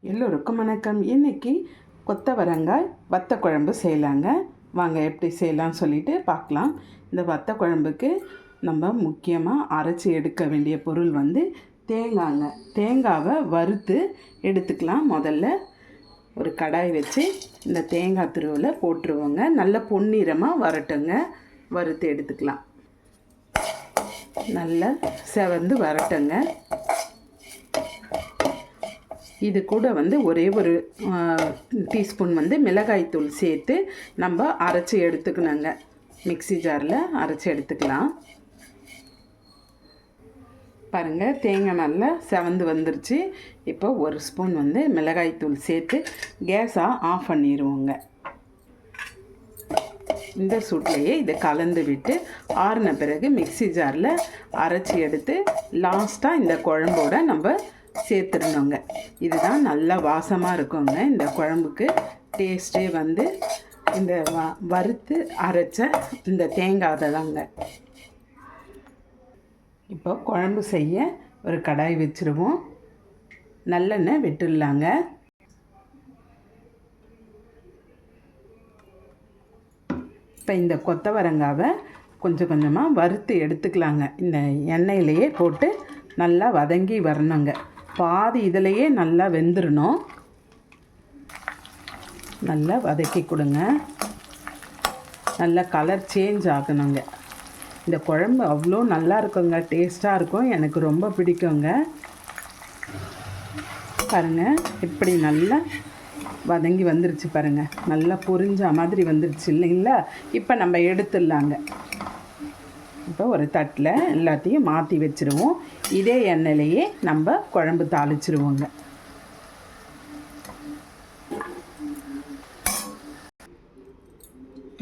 எல்லோருக்கும் வணக்கம். இன்றைக்கி கொத்தவரங்காய் வத்த குழம்பு செய்யலாங்க. வாங்க எப்படி செய்யலாம்னு சொல்லிட்டு பார்க்கலாம். இந்த வத்த குழம்புக்கு நம்ம முக்கியமாக அரைச்சி எடுக்க வேண்டிய பொருள் தேங்காய்ங்க. தேங்காவை வறுத்து எடுத்துக்கலாம். முதல்ல ஒரு கடாய் வச்சு இந்த தேங்காய் துருவில் போட்டுருவோங்க. நல்ல பொன்னிறமாக வரட்டுங்க. வறுத்து எடுத்துக்கலாம். நல்லா செவந்து வரட்டுங்க. இது கூட ஒரே ஒரு டீஸ்பூன் மிளகாய்த்தூள் சேர்த்து நம்ம அரைச்சி எடுத்துக்கணுங்க. மிக்ஸி ஜாரில் அரைச்சி எடுத்துக்கலாம். பாருங்கள், தேங்காய் நல்லா செவந்து வந்துருச்சு. இப்போ ஒரு ஸ்பூன் மிளகாய்த்தூள் சேர்த்து கேஸை ஆஃப் பண்ணிடுவோங்க. இந்த சூட்லேயே இதை கலந்து விட்டு ஆறின பிறகு மிக்ஸி ஜாரில் அரைச்சி எடுத்து லாஸ்ட்டாக இந்த குழம்போட நம்ம சேர்த்துடணுங்க. இதுதான் நல்லா வாசமாக இருக்குங்க. இந்த குழம்புக்கு டேஸ்ட்டே இந்த வறுத்து அரைச்ச இந்த தேங்காய் தாங்க. இப்போ குழம்பு செய்ய ஒரு கடாய் வச்சுருவோம். நல்லெண்ணெய் விட்டுடலாங்க. இப்போ இந்த கொத்தவரங்காவை கொஞ்சம் கொஞ்சமாக வறுத்து எடுத்துக்கலாங்க. இந்த எண்ணெயிலையே போட்டு நல்லா வதங்கி வரணுங்க. பாதி இதிலையே நல்லா வெந்துடணும். நல்லா வதக்கி கொடுங்க. நல்லா கலர் சேஞ்ச் ஆகணுங்க. இந்த குழம்பு அவ்வளோ நல்லா இருக்குங்க. டேஸ்ட்டாக இருக்கும். எனக்கு ரொம்ப பிடிக்குங்க. பாருங்கள், இப்படி நல்லா வதங்கி வந்துருச்சு பாருங்கள். நல்லா பொரிஞ்ச மாதிரி வந்துருச்சு இல்லைங்களா? இப்போ நம்ம எடுத்துடலாங்க. இப்போ ஒரு தட்டில் எல்லாத்தையும் மாற்றி வச்சுருவோம். இதே எண்ணெயிலையே நம்ம குழம்பு தாளிச்சிருவோங்க.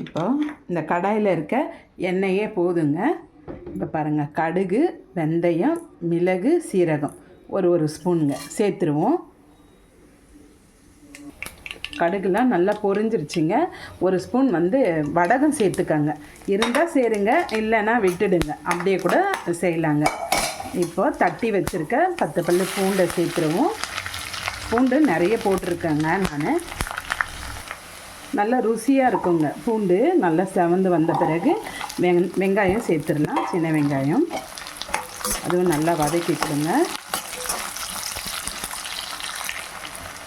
இப்போ இந்த கடாயில் இருக்க எண்ணெயே போதுங்க. இப்போ பாருங்கள், கடுகு, வெந்தயம், மிளகு, சீரகம் ஒரு ஸ்பூனுங்க சேர்த்துருவோம். கடுகுலாம் நல்லா பொரிஞ்சிருச்சுங்க. ஒரு ஸ்பூன் வடகம் சேர்த்துக்கங்க. இருந்தால் சேருங்க, இல்லைன்னா விட்டுடுங்க. அப்படியே கூட செய்யலாங்க. இப்போ தட்டி வச்சுருக்க 10 பல்லு பூண்டை சேர்த்துருவோம். பூண்டு நிறைய போட்டிருக்கேங்க நான். நல்லா ருசியாக இருக்குங்க. பூண்டு நல்லா செவந்து வந்த பிறகு வெங்காயம் சேர்த்துடலாம். சின்ன வெங்காயம் அதுவும் நல்லா வதக்கி கொடுங்க.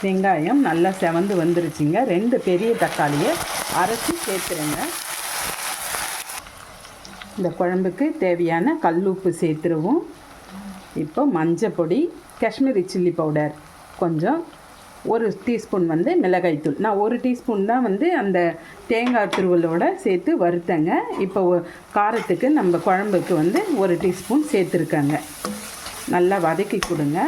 வெங்காயம் நல்லா செவந்து வந்துருச்சுங்க. 2 பெரிய தக்காளியை அரைச்சி சேர்த்துருங்க. இந்த குழம்புக்கு தேவையான கல்லுப்பு சேர்த்துருவோம். இப்போ மஞ்சள் பொடி, காஷ்மீரி சில்லி பவுடர் கொஞ்சம், 1 டீஸ்பூன் மிளகாய்த்தூள். நான் 1 டீஸ்பூன் தான் அந்த தேங்காய் துருவலோடு சேர்த்து வறுத்தேங்க. இப்போ காரத்துக்கு நம்ம குழம்புக்கு 1 டீஸ்பூன் சேர்த்துருக்காங்க. நல்லா வதக்கி கொடுங்க.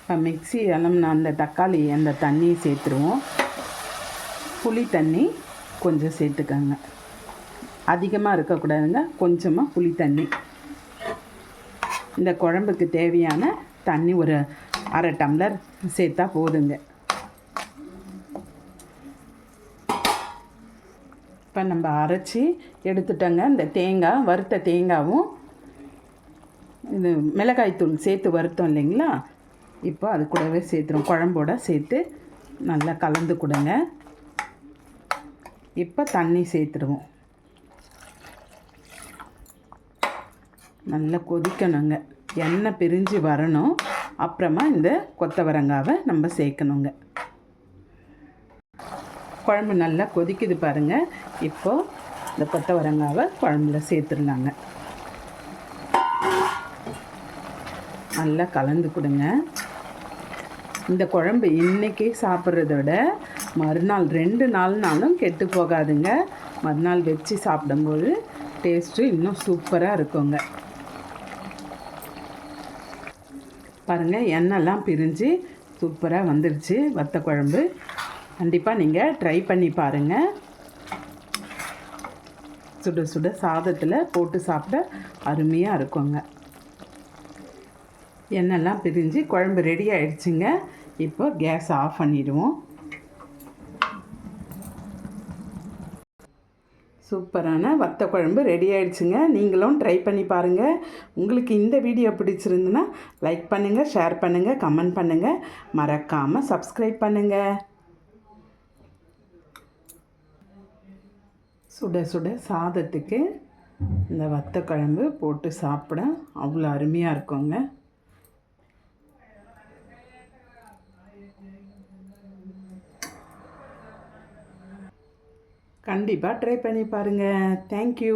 இப்போ மிக்ஸி அலம்னா அந்த தக்காளி அந்த தண்ணியை சேர்த்துருவோம். புளி தண்ணி கொஞ்சம் சேர்த்துக்கோங்க. அதிகமாக இருக்கக்கூடாதுங்க. கொஞ்சமாக புளி தண்ணி. இந்த குழம்புக்கு தேவையான தண்ணி ஒரு அரை டம்ளர் சேர்த்தா போதுங்க. இப்போ நம்ம அரைச்சி எடுத்துட்டோங்க. இந்த தேங்காய், வறுத்த தேங்காயும் இது மிளகாய்த்தூள் சேர்த்து வறுத்தோம் இல்லைங்களா? இப்போ அது கூடவே சேர்த்துரும். குழம்போட சேர்த்து நல்லா கலந்து கொடுங்க. இப்போ தண்ணி சேர்த்துடுவோம். நல்லா கொதிக்கணுங்க. எண்ணெய் பிரிஞ்சு வரணும். அப்புறமா இந்த கொத்தவரங்காவை நம்ம சேர்க்கணுங்க. குழம்பு நல்லா கொதிக்குது பாருங்கள். இப்போது இந்த கொத்தவரங்காவை குழம்புல சேர்த்துடலாங்க. நல்லா கலந்து கொடுங்க. இந்த குழம்பு இன்றைக்கே சாப்பிட்றத விட மறுநாள் 2 நாள்னாலும் கெட்டு போகாதுங்க. மறுநாள் வச்சு சாப்பிடும்போது டேஸ்ட்டு இன்னும் சூப்பராக இருக்குங்க. பாருங்கள், எண்ணெய்லாம் பிரிஞ்சு சூப்பராக வந்துருச்சு வத்த குழம்பு. கண்டிப்பாக நீங்கள் ட்ரை பண்ணி பாருங்கள். சுட சுட சாதத்தில் போட்டு சாப்பிட அருமையாக இருக்குங்க. எண்ணெய்லாம் பிரிஞ்சு குழம்பு ரெடி ஆகிடுச்சுங்க. இப்போ கேஸ் ஆஃப் பண்ணிவிடுவோம். சூப்பரான வத்த குழம்பு ரெடி ஆயிடுச்சுங்க. நீங்களும் ட்ரை பண்ணி பாருங்கள். உங்களுக்கு இந்த வீடியோ பிடிச்சிருந்துன்னா லைக் பண்ணுங்கள், ஷேர் பண்ணுங்கள், கமெண்ட் பண்ணுங்கள். மறக்காமல் சப்ஸ்கிரைப் பண்ணுங்கள். சுட சுட சாதத்துக்கு இந்த வத்த குழம்பு போட்டு சாப்பிட அவ்வளோ அருமையாக இருக்குங்க. கண்டிப்பாக ட்ரை பண்ணி பாருங்கள். தேங்க்யூ.